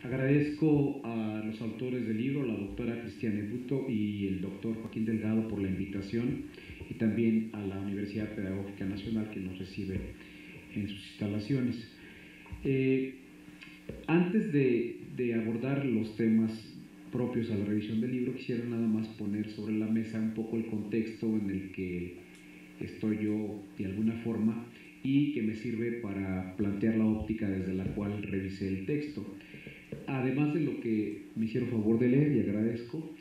Agradezco a los autores del libro, la doctora Cristiane Buto y el doctor Joaquín Delgado, por la invitación, y también a la Universidad Pedagógica Nacional, que nos recibe en sus instalaciones. Antes de abordar los temas propios a la revisión del libro, quisiera nada más poner sobre la mesa un poco el contexto en el que estoy yo de alguna forma y que me sirve para plantear la óptica desde la cual revisé el texto. Además de lo que me hicieron favor de leer, y agradezco,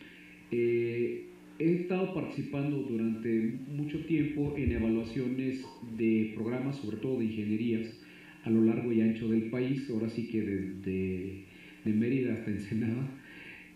he estado participando durante mucho tiempo en evaluaciones de programas, sobre todo de ingenierías, a lo largo y ancho del país, ahora sí que de Mérida hasta Ensenada,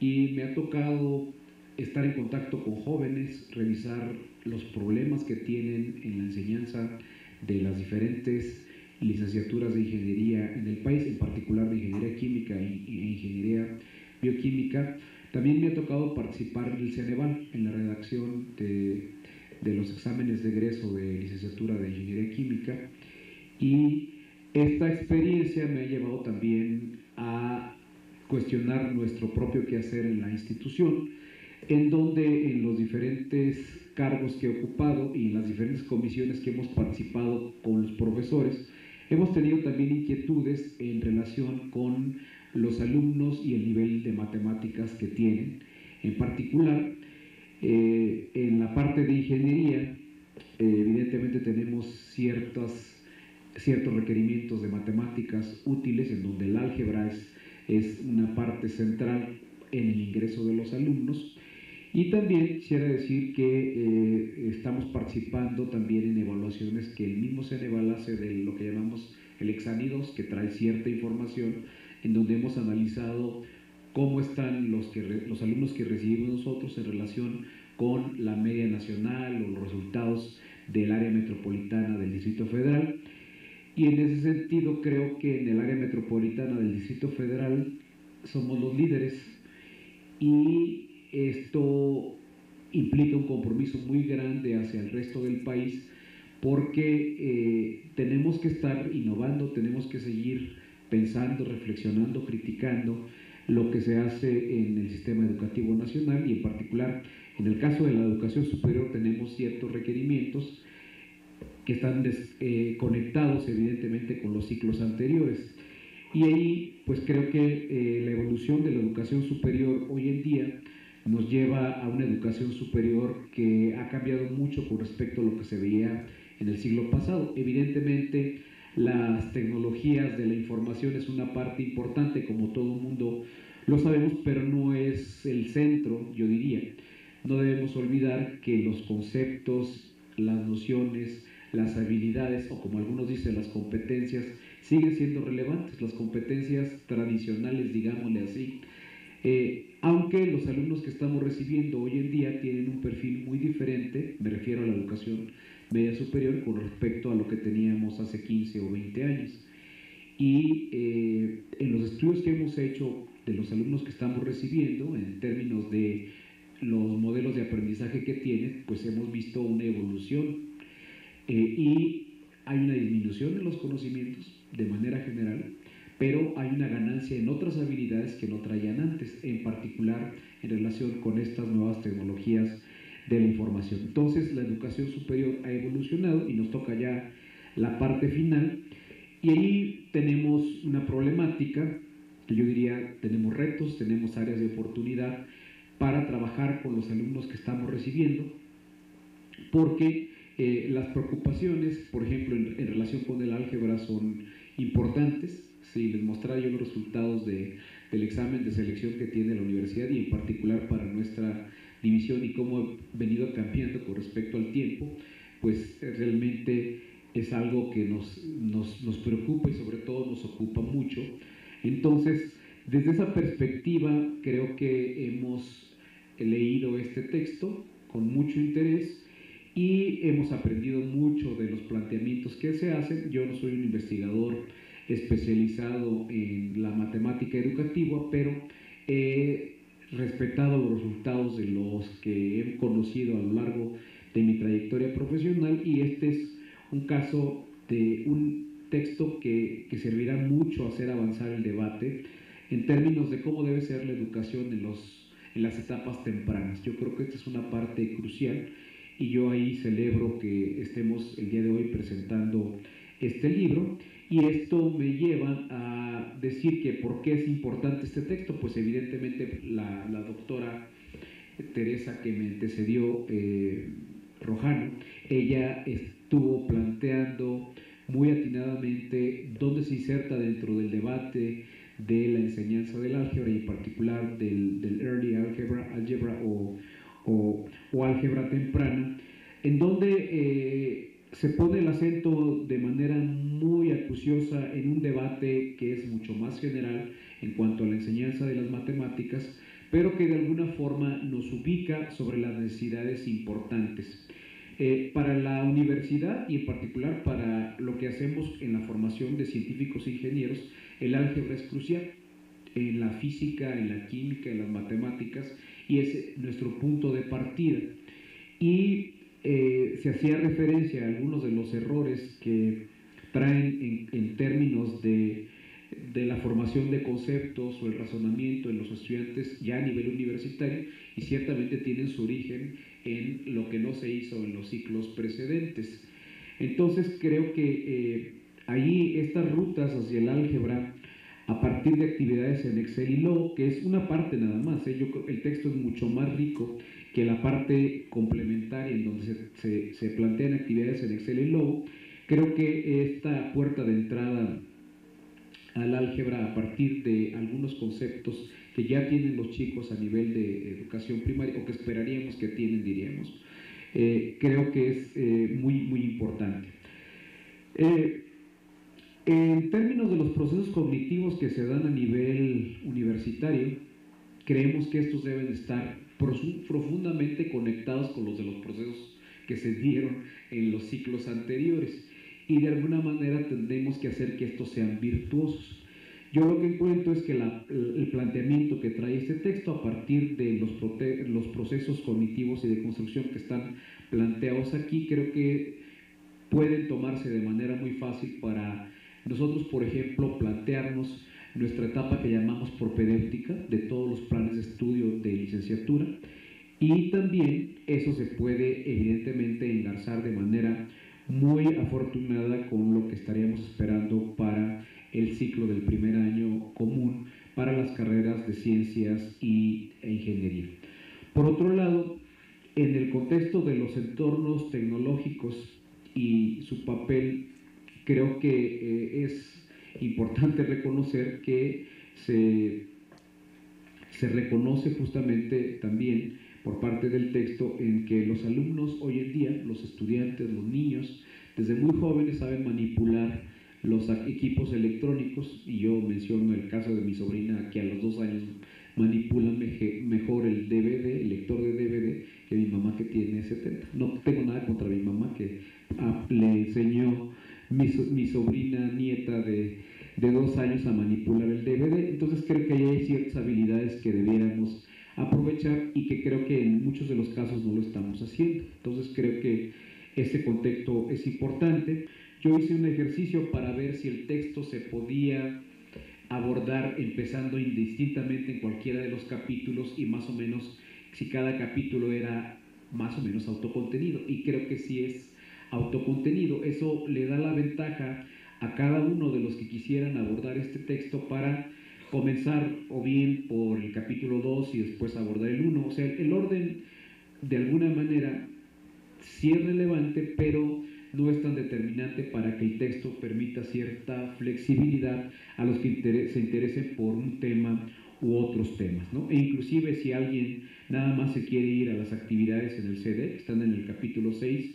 y me ha tocado estar en contacto con jóvenes, revisar los problemas que tienen en la enseñanza de las diferentes licenciaturas de ingeniería en el país, en particular de ingeniería química e ingeniería bioquímica. También me ha tocado participar en el Ceneval, en la redacción de los exámenes de egreso de licenciatura de ingeniería química, y esta experiencia me ha llevado también a cuestionar nuestro propio quehacer en la institución, en donde en los diferentes cargos que he ocupado y en las diferentes comisiones que hemos participado con los profesores, hemos tenido también inquietudes en relación con los alumnos y el nivel de matemáticas que tienen. En particular, en la parte de ingeniería, evidentemente tenemos ciertos requerimientos de matemáticas útiles, en donde el álgebra es una parte central en el ingreso de los alumnos. Y también quisiera decir que estamos participando también en evaluaciones que el mismo Ceneval hace de lo que llamamos el Exani 2, que trae cierta información, en donde hemos analizado cómo están los alumnos que recibimos nosotros en relación con la media nacional o los resultados del área metropolitana del Distrito Federal. Y en ese sentido creo que en el área metropolitana del Distrito Federal somos los líderes, y esto implica un compromiso muy grande hacia el resto del país, porque tenemos que estar innovando, tenemos que seguir pensando, reflexionando, criticando lo que se hace en el sistema educativo nacional, y en particular en el caso de la educación superior tenemos ciertos requerimientos que están conectados evidentemente con los ciclos anteriores. Y ahí pues creo que la evolución de la educación superior hoy en día nos lleva a una educación superior que ha cambiado mucho con respecto a lo que se veía en el siglo pasado. Evidentemente las tecnologías de la información es una parte importante, como todo el mundo lo sabemos, pero no es el centro, yo diría. No debemos olvidar que los conceptos, las nociones, las habilidades, o como algunos dicen, las competencias, siguen siendo relevantes, las competencias tradicionales, digámosle así, aunque los alumnos que estamos recibiendo hoy en día tienen un perfil muy diferente, me refiero a la educación media superior, con respecto a lo que teníamos hace 15 o 20 años. Y en los estudios que hemos hecho de los alumnos que estamos recibiendo, en términos de los modelos de aprendizaje que tienen, pues hemos visto una evolución, y hay una disminución en los conocimientos de manera general, pero hay una ganancia en otras habilidades que no traían antes, en particular en relación con estas nuevas tecnologías de la información. Entonces la educación superior ha evolucionado y nos toca ya la parte final, y ahí tenemos una problemática, que yo diría tenemos retos, tenemos áreas de oportunidad para trabajar con los alumnos que estamos recibiendo, porque las preocupaciones, por ejemplo, en relación con el álgebra son importantes. Si les mostrara yo los resultados del examen de selección que tiene la universidad, y en particular para nuestra división, y cómo ha venido cambiando con respecto al tiempo, pues realmente es algo que nos preocupa y sobre todo nos ocupa mucho. Entonces, desde esa perspectiva, creo que hemos leído este texto con mucho interés y hemos aprendido mucho de los planteamientos que se hacen. Yo no soy un investigador especializado en la matemática educativa, pero he respetado los resultados de los que he conocido a lo largo de mi trayectoria profesional, y este es un caso de un texto que servirá mucho a hacer avanzar el debate en términos de cómo debe ser la educación en las etapas tempranas. Yo creo que esta es una parte crucial y yo ahí celebro que estemos el día de hoy presentando este libro, y esto me lleva a decir que por qué es importante este texto. Pues evidentemente la doctora Teresa, que me antecedió, Rojano, ella estuvo planteando muy atinadamente dónde se inserta dentro del debate de la enseñanza del álgebra, y en particular del early algebra o álgebra temprana, en donde se pone el acento de manera muy acuciosa en un debate que es mucho más general en cuanto a la enseñanza de las matemáticas, pero que de alguna forma nos ubica sobre las necesidades importantes. Para la universidad y en particular para lo que hacemos en la formación de científicos e ingenieros, el álgebra es crucial en la física, en la química, en las matemáticas, y es nuestro punto de partida. Y se hacía referencia a algunos de los errores que traen en términos de la formación de conceptos o el razonamiento en los estudiantes ya a nivel universitario, y ciertamente tienen su origen en lo que no se hizo en los ciclos precedentes. Entonces creo que ahí estas rutas hacia el álgebra a partir de actividades en Excel y Logo, que es una parte nada más, yo creo que el texto es mucho más rico que la parte complementaria en donde se plantean actividades en Excel y Logo. Creo que esta puerta de entrada al álgebra a partir de algunos conceptos que ya tienen los chicos a nivel de educación primaria, o que esperaríamos que tienen, diríamos, creo que es muy importante. En términos de los procesos cognitivos que se dan a nivel universitario, creemos que estos deben estar profundamente conectados con los de los procesos que se dieron en los ciclos anteriores, y de alguna manera tendremos que hacer que estos sean virtuosos. Yo lo que encuentro es que el planteamiento que trae este texto a partir de los procesos cognitivos y de construcción que están planteados aquí, creo que pueden tomarse de manera muy fácil para nosotros, por ejemplo, plantearnos nuestra etapa que llamamos propedéutica de todos los planes de estudio de licenciatura, y también eso se puede evidentemente engarzar de manera muy afortunada con lo que estaríamos esperando para el ciclo del primer año común para las carreras de ciencias e ingeniería. Por otro lado, en el contexto de los entornos tecnológicos y su papel, creo que es importante reconocer que se reconoce justamente también por parte del texto en que los alumnos hoy en día, los estudiantes, los niños, desde muy jóvenes saben manipular los equipos electrónicos, y yo menciono el caso de mi sobrina, que a los 2 años manipulan mejor el DVD, el lector de DVD, que mi mamá, que tiene 70. No tengo nada contra mi mamá, que le enseñó mi sobrina nieta de 2 años a manipular el DVD. Entonces creo que hay ciertas habilidades que debiéramos aprovechar, y que creo que en muchos de los casos no lo estamos haciendo. Entonces creo que este contexto es importante. Yo hice un ejercicio para ver si el texto se podía abordar empezando indistintamente en cualquiera de los capítulos, y más o menos si cada capítulo era más o menos autocontenido, y creo que sí es autocontenido. Eso le da la ventaja a cada uno de los que quisieran abordar este texto para comenzar o bien por el capítulo 2 y después abordar el 1. O sea, el orden de alguna manera sí es relevante, pero no es tan determinante para que el texto permita cierta flexibilidad a los que se interesen por un tema u otros temas, ¿no? E inclusive si alguien nada más se quiere ir a las actividades en el CD, están en el capítulo 6,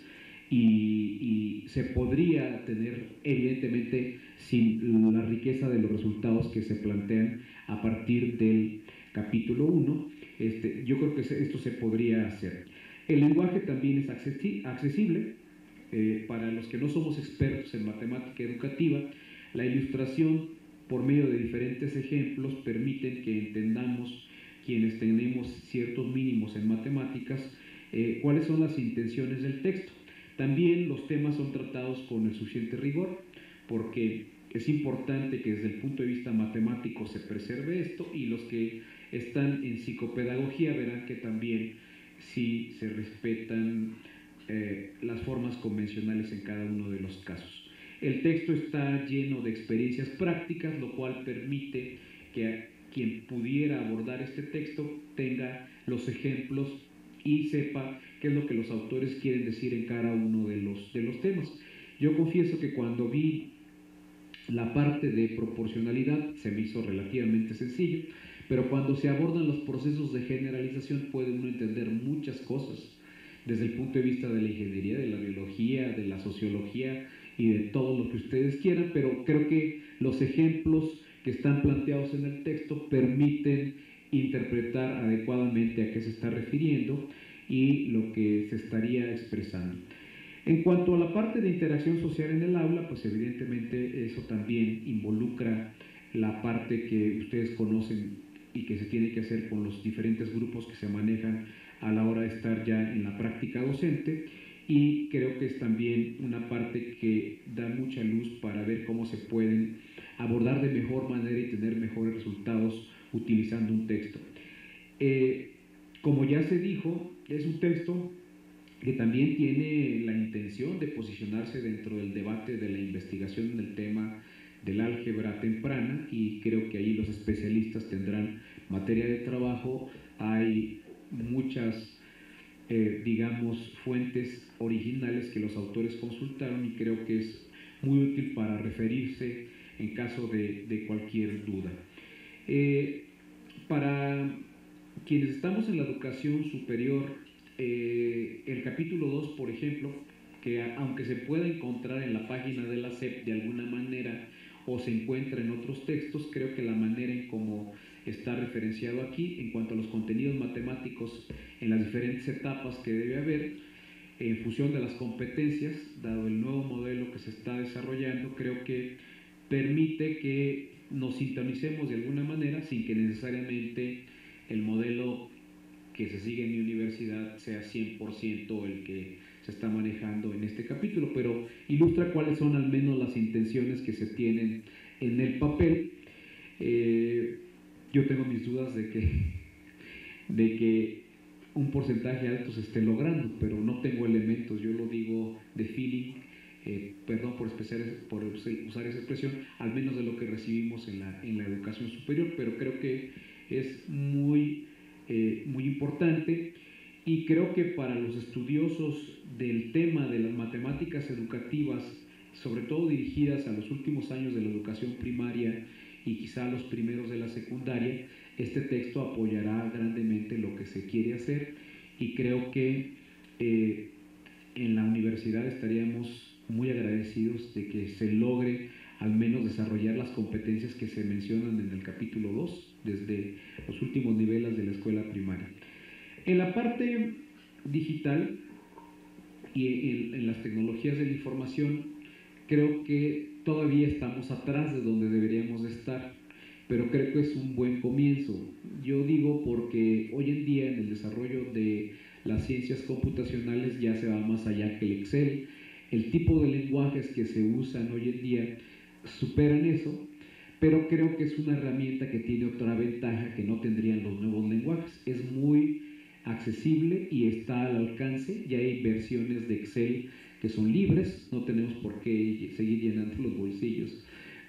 y se podría tener evidentemente sin la riqueza de los resultados que se plantean a partir del capítulo 1. Yo creo que esto se podría hacer. El lenguaje también es accesible. Para los que no somos expertos en matemática educativa, la ilustración por medio de diferentes ejemplos permiten que entendamos, quienes tenemos ciertos mínimos en matemáticas, cuáles son las intenciones del texto. También los temas son tratados con el suficiente rigor, porque es importante que desde el punto de vista matemático se preserve esto, y los que están en psicopedagogía verán que también sí se respetan las formas convencionales en cada uno de los casos. El texto está lleno de experiencias prácticas, lo cual permite que quien pudiera abordar este texto tenga los ejemplos y sepa qué es lo que los autores quieren decir en cada uno de los temas. Yo confieso que cuando vi la parte de proporcionalidad se me hizo relativamente sencillo, pero cuando se abordan los procesos de generalización puede uno entender muchas cosas desde el punto de vista de la ingeniería, de la biología, de la sociología y de todo lo que ustedes quieran, pero creo que los ejemplos que están planteados en el texto permiten interpretar adecuadamente a qué se está refiriendo y lo que se estaría expresando. En cuanto a la parte de interacción social en el aula, pues evidentemente eso también involucra la parte que ustedes conocen y que se tiene que hacer con los diferentes grupos que se manejan a la hora de estar ya en la práctica docente, y creo que es también una parte que da mucha luz para ver cómo se pueden abordar de mejor manera y tener mejores resultados utilizando un texto. Como ya se dijo, es un texto que también tiene la intención de posicionarse dentro del debate de la investigación en el tema del álgebra temprana, y creo que ahí los especialistas tendrán materia de trabajo. Hay muchas, digamos, fuentes originales que los autores consultaron, y creo que es muy útil para referirse en caso de cualquier duda. Para quienes estamos en la educación superior, el capítulo 2, por ejemplo, que aunque se pueda encontrar en la página de la SEP de alguna manera o se encuentra en otros textos, creo que la manera en cómo está referenciado aquí en cuanto a los contenidos matemáticos en las diferentes etapas que debe haber en función de las competencias, dado el nuevo modelo que se está desarrollando, creo que permite que nos sintonicemos de alguna manera sin que necesariamente el modelo que se sigue en mi universidad sea 100% el que se está manejando en este capítulo, pero ilustra cuáles son al menos las intenciones que se tienen en el papel. Yo tengo mis dudas de que un porcentaje alto se esté logrando, pero no tengo elementos, yo lo digo de feeling, perdón por usar esa expresión, al menos de lo que recibimos en la educación superior, pero creo que es muy importante, y creo que para los estudiosos del tema de las matemáticas educativas, sobre todo dirigidas a los últimos años de la educación primaria y quizá a los primeros de la secundaria, este texto apoyará grandemente lo que se quiere hacer, y creo que en la universidad estaríamos muy agradecidos de que se logre al menos desarrollar las competencias que se mencionan en el capítulo 2 desde los últimos niveles de la escuela primaria. En la parte digital y en las tecnologías de la información, creo que todavía estamos atrás de donde deberíamos estar, pero creo que es un buen comienzo. Yo digo porque hoy en día en el desarrollo de las ciencias computacionales ya se va más allá que el Excel. El tipo de lenguajes que se usan hoy en día superan eso, pero creo que es una herramienta que tiene otra ventaja que no tendrían los nuevos lenguajes. Es muy accesible y está al alcance. Ya hay versiones de Excel que son libres, no tenemos por qué seguir llenando los bolsillos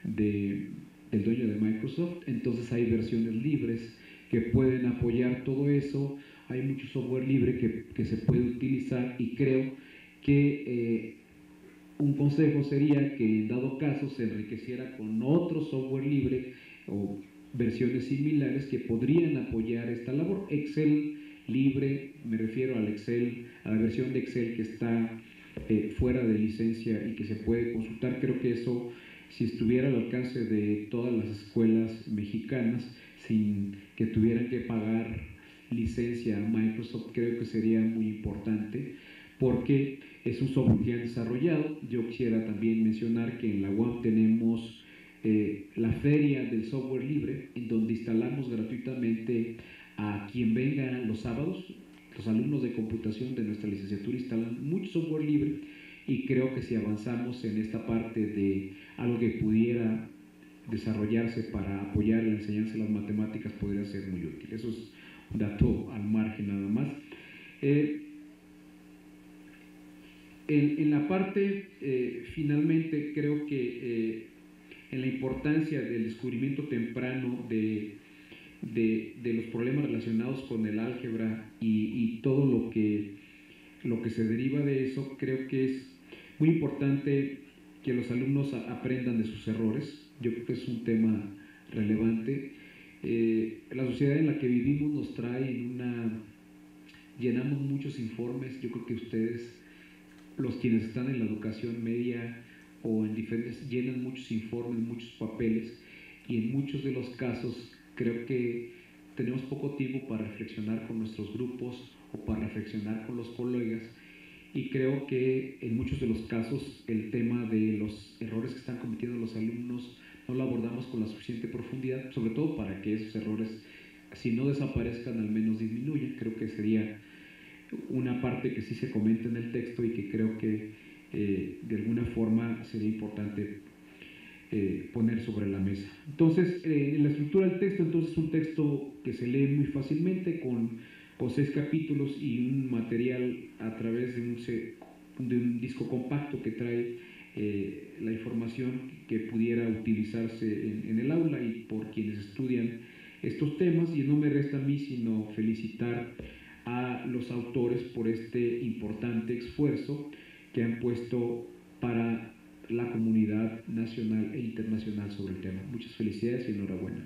del dueño de Microsoft. Entonces hay versiones libres que pueden apoyar todo eso. Hay mucho software libre que se puede utilizar, y creo que un consejo sería que en dado caso se enriqueciera con otro software libre o versiones similares que podrían apoyar esta labor. Excel libre, me refiero al Excel, a la versión de Excel que está fuera de licencia y que se puede consultar. Creo que eso, si estuviera al alcance de todas las escuelas mexicanas sin que tuvieran que pagar licencia a Microsoft, creo que sería muy importante, porque es un software ya desarrollado. Yo quisiera también mencionar que en la UAM tenemos la feria del software libre, en donde instalamos gratuitamente a quien venga los sábados. Los alumnos de computación de nuestra licenciatura instalan mucho software libre, y creo que si avanzamos en esta parte de algo que pudiera desarrollarse para apoyar la enseñanza de las matemáticas podría ser muy útil. Eso es un dato al margen nada más. En la parte, finalmente, creo que en la importancia del descubrimiento temprano de los problemas relacionados con el álgebra y todo lo que se deriva de eso, creo que es muy importante que los alumnos aprendan de sus errores. Yo creo que es un tema relevante. La sociedad en la que vivimos nos trae llenamos muchos informes. Yo creo que ustedes, los quienes están en la educación media o en diferentes, llenan muchos informes, muchos papeles, y en muchos de los casos creo que tenemos poco tiempo para reflexionar con nuestros grupos o para reflexionar con los colegas, y creo que en muchos de los casos el tema de los errores que están cometiendo los alumnos no lo abordamos con la suficiente profundidad, sobre todo para que esos errores, si no desaparezcan, al menos disminuyan. Creo que sería una parte que sí se comenta en el texto y que creo que de alguna forma sería importante poner sobre la mesa. Entonces, en la estructura del texto, entonces es un texto que se lee muy fácilmente con 6 capítulos y un material a través de un disco compacto que trae la información que pudiera utilizarse en el aula y por quienes estudian estos temas. Y no me resta a mí sino felicitar a los autores por este importante esfuerzo que han puesto para la comunidad nacional e internacional sobre el tema. Muchas felicidades y enhorabuena.